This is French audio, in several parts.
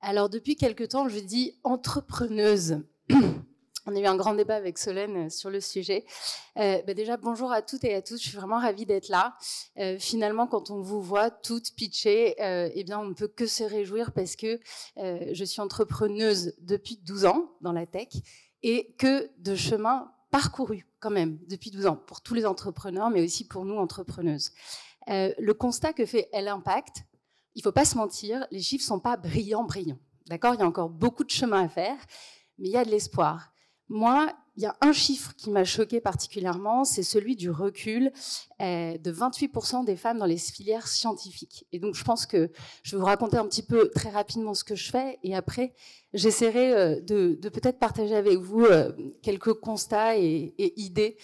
Alors, depuis quelque temps, je dis entrepreneuse. On a eu un grand débat avec Solène sur le sujet. Déjà, bonjour à toutes et à tous. Je suis vraiment ravie d'être là. Finalement, quand on vous voit toutes pitcher, on ne peut que se réjouir parce que je suis entrepreneuse depuis 12 ans dans la tech et que de chemin parcouru quand même depuis 12 ans pour tous les entrepreneurs, mais aussi pour nous, entrepreneuses. Le constat que fait L-Impact, il ne faut pas se mentir, les chiffres ne sont pas brillants. D'accord ? Il y a encore beaucoup de chemin à faire, mais il y a de l'espoir. Moi, il y a un chiffre qui m'a choquée particulièrement, c'est celui du recul de 28% des femmes dans les filières scientifiques. Et donc, je pense que je vais vous raconter un petit peu très rapidement ce que je fais, et après, j'essaierai de peut-être partager avec vous quelques constats et idées.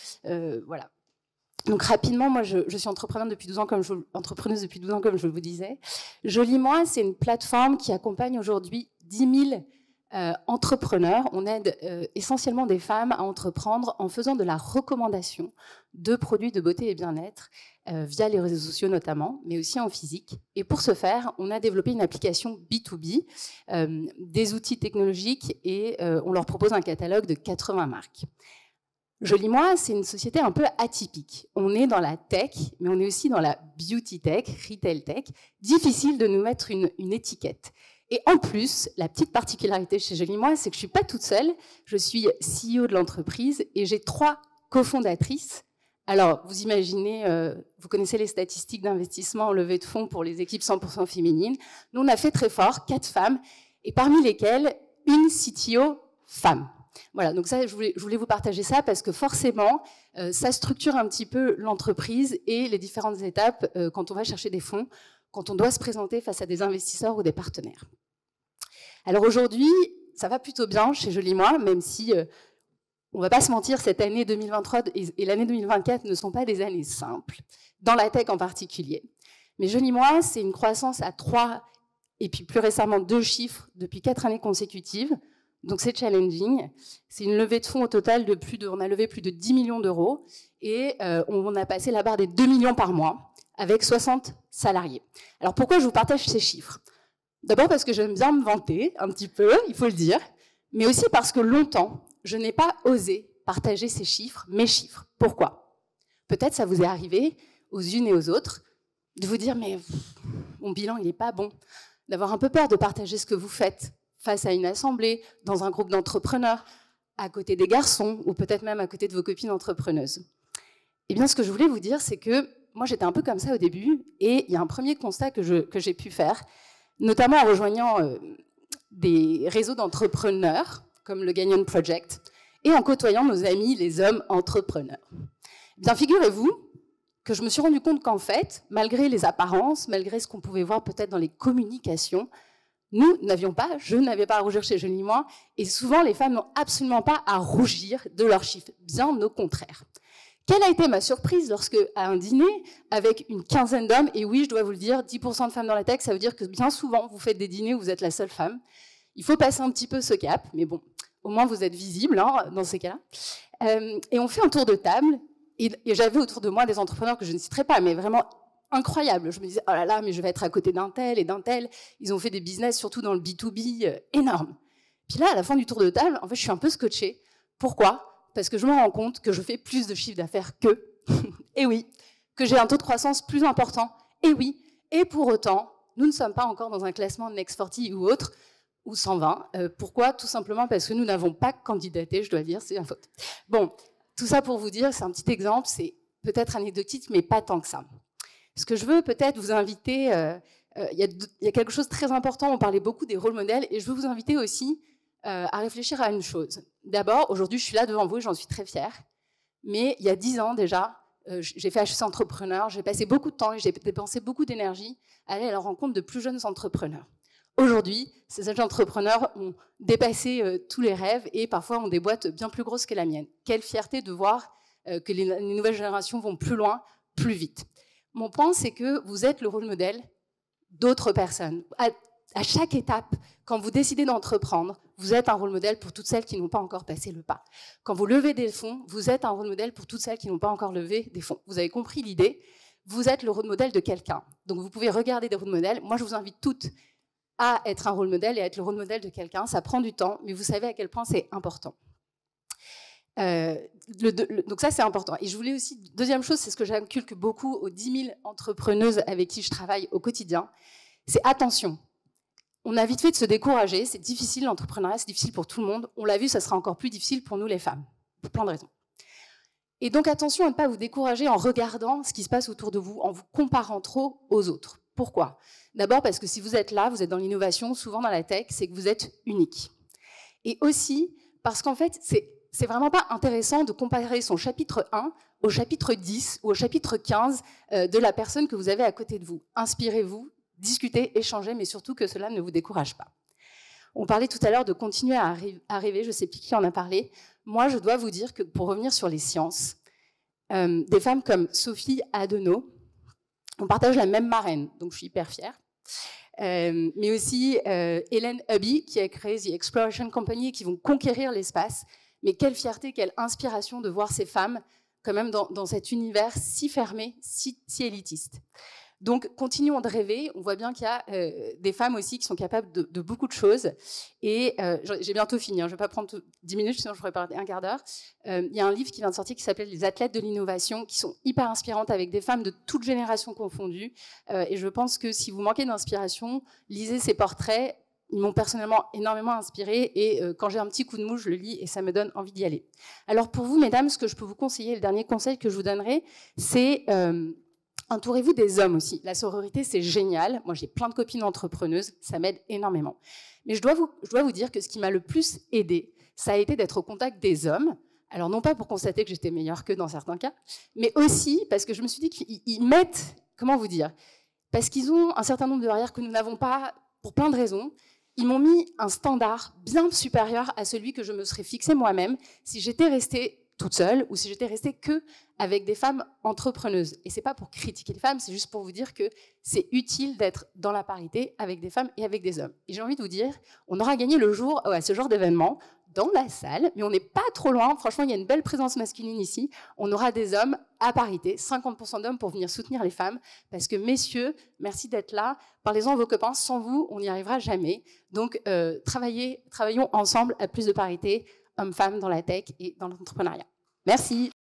Voilà. Donc rapidement, moi je suis entrepreneuse depuis 12 ans, comme je vous disais. Jolie-moi, c'est une plateforme qui accompagne aujourd'hui 10 000 entrepreneurs. On aide essentiellement des femmes à entreprendre en faisant de la recommandation de produits de beauté et bien-être via les réseaux sociaux notamment, mais aussi en physique. Et pour ce faire, on a développé une application B2B, des outils technologiques et on leur propose un catalogue de 80 marques. Jolie-moi, c'est une société un peu atypique. On est dans la tech, mais on est aussi dans la beauty tech, retail tech. Difficile de nous mettre une étiquette. Et en plus, la petite particularité chez Jolie-moi, c'est que je ne suis pas toute seule. Je suis CEO de l'entreprise et j'ai 3 cofondatrices. Alors, vous imaginez, vous connaissez les statistiques d'investissement en levée de fonds pour les équipes 100% féminines. Nous, on a fait très fort, 4 femmes, et parmi lesquelles, une CTO femme. Voilà, donc ça, je voulais vous partager ça parce que forcément, ça structure un petit peu l'entreprise et les différentes étapes quand on va chercher des fonds, quand on doit se présenter face à des investisseurs ou des partenaires. Alors aujourd'hui, ça va plutôt bien chez Jolie-moi, même si, on ne va pas se mentir, cette année 2023 et l'année 2024 ne sont pas des années simples, dans la tech en particulier. Mais Jolie-moi, c'est une croissance à 3 et puis plus récemment 2 chiffres depuis 4 années consécutives. Donc c'est challenging. C'est une levée de fonds au total on a levé plus de 10 millions d'euros et on a passé la barre des 2 millions par mois avec 60 salariés. Alors pourquoi je vous partage ces chiffres ? D'abord parce que j'aime bien me vanter un petit peu, il faut le dire, mais aussi parce que longtemps, je n'ai pas osé partager ces chiffres, mes chiffres. Pourquoi ? Peut-être ça vous est arrivé aux unes et aux autres de vous dire mais mon bilan il n'est pas bon, d'avoir un peu peur de partager ce que vous faites face à une assemblée, dans un groupe d'entrepreneurs, à côté des garçons, ou peut-être même à côté de vos copines entrepreneuses. Eh bien, ce que je voulais vous dire, c'est que moi, j'étais un peu comme ça au début, et il y a un premier constat que j'ai pu faire, notamment en rejoignant des réseaux d'entrepreneurs, comme le Gagnon Project, et en côtoyant nos amis, les hommes entrepreneurs. Eh bien, figurez-vous que je me suis rendu compte qu'en fait, malgré les apparences, malgré ce qu'on pouvait voir peut-être dans les communications, je n'avais pas à rougir chez Jolie-moi, et souvent les femmes n'ont absolument pas à rougir de leurs chiffres, bien au contraire. Quelle a été ma surprise lorsque, à un dîner, avec une quinzaine d'hommes, et oui, je dois vous le dire, 10% de femmes dans la tech, ça veut dire que bien souvent, vous faites des dîners où vous êtes la seule femme. Il faut passer un petit peu ce cap, mais bon, au moins vous êtes visible dans ces cas-là. Et on fait un tour de table, et j'avais autour de moi des entrepreneurs que je ne citerai pas, mais vraiment incroyable. Je me disais, oh là là, mais je vais être à côté d'un tel et d'un tel. Ils ont fait des business, surtout dans le B2B, énormes. Puis là, à la fin du tour de table, en fait, je suis un peu scotchée. Pourquoi ? Parce que je me rends compte que je fais plus de chiffre d'affaires qu'eux. Et oui, que j'ai un taux de croissance plus important. Et oui, et pour autant, nous ne sommes pas encore dans un classement de Next 40 ou autre, ou 120. Pourquoi ? Tout simplement parce que nous n'avons pas candidaté, je dois dire, c'est ma faute. Bon, tout ça pour vous dire, c'est un petit exemple, c'est peut-être anecdotique, mais pas tant que ça. Ce que je veux peut-être vous inviter, il y a quelque chose de très important, on parlait beaucoup des rôles modèles, et je veux vous inviter aussi à réfléchir à une chose. D'abord, aujourd'hui, je suis là devant vous et j'en suis très fière, mais il y a 10 ans déjà, j'ai fait HEC Entrepreneur, j'ai passé beaucoup de temps et j'ai dépensé beaucoup d'énergie à aller à la rencontre de plus jeunes entrepreneurs. Aujourd'hui, ces jeunes entrepreneurs ont dépassé tous les rêves et parfois ont des boîtes bien plus grosses que la mienne. Quelle fierté de voir que les nouvelles générations vont plus loin, plus vite. Mon point, c'est que vous êtes le rôle modèle d'autres personnes. À chaque étape, quand vous décidez d'entreprendre, vous êtes un rôle modèle pour toutes celles qui n'ont pas encore passé le pas. Quand vous levez des fonds, vous êtes un rôle modèle pour toutes celles qui n'ont pas encore levé des fonds. Vous avez compris l'idée ? Vous êtes le rôle modèle de quelqu'un. Donc vous pouvez regarder des rôles modèles. Moi, je vous invite toutes à être un rôle modèle et à être le rôle modèle de quelqu'un. Ça prend du temps, mais vous savez à quel point c'est important. Donc ça, c'est important. Et je voulais aussi, deuxième chose, c'est ce que j'inculque beaucoup aux 10 000 entrepreneuses avec qui je travaille au quotidien, c'est attention. On a vite fait de se décourager, c'est difficile, l'entrepreneuriat, c'est difficile pour tout le monde. On l'a vu, ça sera encore plus difficile pour nous les femmes, pour plein de raisons. Et donc attention à ne pas vous décourager en regardant ce qui se passe autour de vous, en vous comparant trop aux autres. Pourquoi? D'abord parce que si vous êtes là, vous êtes dans l'innovation, souvent dans la tech, c'est que vous êtes unique. Et aussi parce qu'en fait, c'est vraiment pas intéressant de comparer son chapitre 1 au chapitre 10 ou au chapitre 15 de la personne que vous avez à côté de vous. Inspirez-vous, discutez, échangez, mais surtout que cela ne vous décourage pas. On parlait tout à l'heure de continuer à rêver, je ne sais plus qui en a parlé. Moi, je dois vous dire que pour revenir sur les sciences, des femmes comme Sophie Adenau, on partage la même marraine, donc je suis hyper fière. Mais aussi Hélène Hubby, qui a créé The Exploration Company, qui vont conquérir l'espace. Mais quelle fierté, quelle inspiration de voir ces femmes quand même dans cet univers si fermé, si élitiste. Donc, continuons de rêver. On voit bien qu'il y a des femmes aussi qui sont capables de beaucoup de choses. Et j'ai bientôt fini, hein, je ne vais pas prendre 10 minutes, sinon je pourrais parler un quart d'heure. Il y a un livre qui vient de sortir qui s'appelle « Les athlètes de l'innovation » qui sont hyper inspirantes avec des femmes de toutes générations confondues. Et je pense que si vous manquez d'inspiration, lisez ces portraits. Ils m'ont personnellement énormément inspirée et quand j'ai un petit coup de mou, je le lis et ça me donne envie d'y aller. Alors pour vous, mesdames, ce que je peux vous conseiller, le dernier conseil que je vous donnerai, c'est entourez-vous des hommes aussi. La sororité, c'est génial. Moi, j'ai plein de copines entrepreneuses, ça m'aide énormément. Mais je dois vous dire que ce qui m'a le plus aidée, ça a été d'être au contact des hommes. Alors non pas pour constater que j'étais meilleure qu'eux dans certains cas, mais aussi parce que je me suis dit qu'ils mettent, comment vous dire, parce qu'ils ont un certain nombre de barrières que nous n'avons pas pour plein de raisons. Ils m'ont mis un standard bien supérieur à celui que je me serais fixé moi-même si j'étais restée toute seule ou si j'étais restée que avec des femmes entrepreneuses. Et c'est pas pour critiquer les femmes, c'est juste pour vous dire que c'est utile d'être dans la parité avec des femmes et avec des hommes. Et j'ai envie de vous dire, on aura gagné le jour à ce genre d'événement dans la salle, mais on n'est pas trop loin. Franchement, il y a une belle présence masculine ici. On aura des hommes à parité, 50% d'hommes pour venir soutenir les femmes, parce que messieurs, merci d'être là. Parlez-en à vos copains. Sans vous, on n'y arrivera jamais. Donc, travaillons ensemble à plus de parité, hommes-femmes dans la tech et dans l'entrepreneuriat. Merci.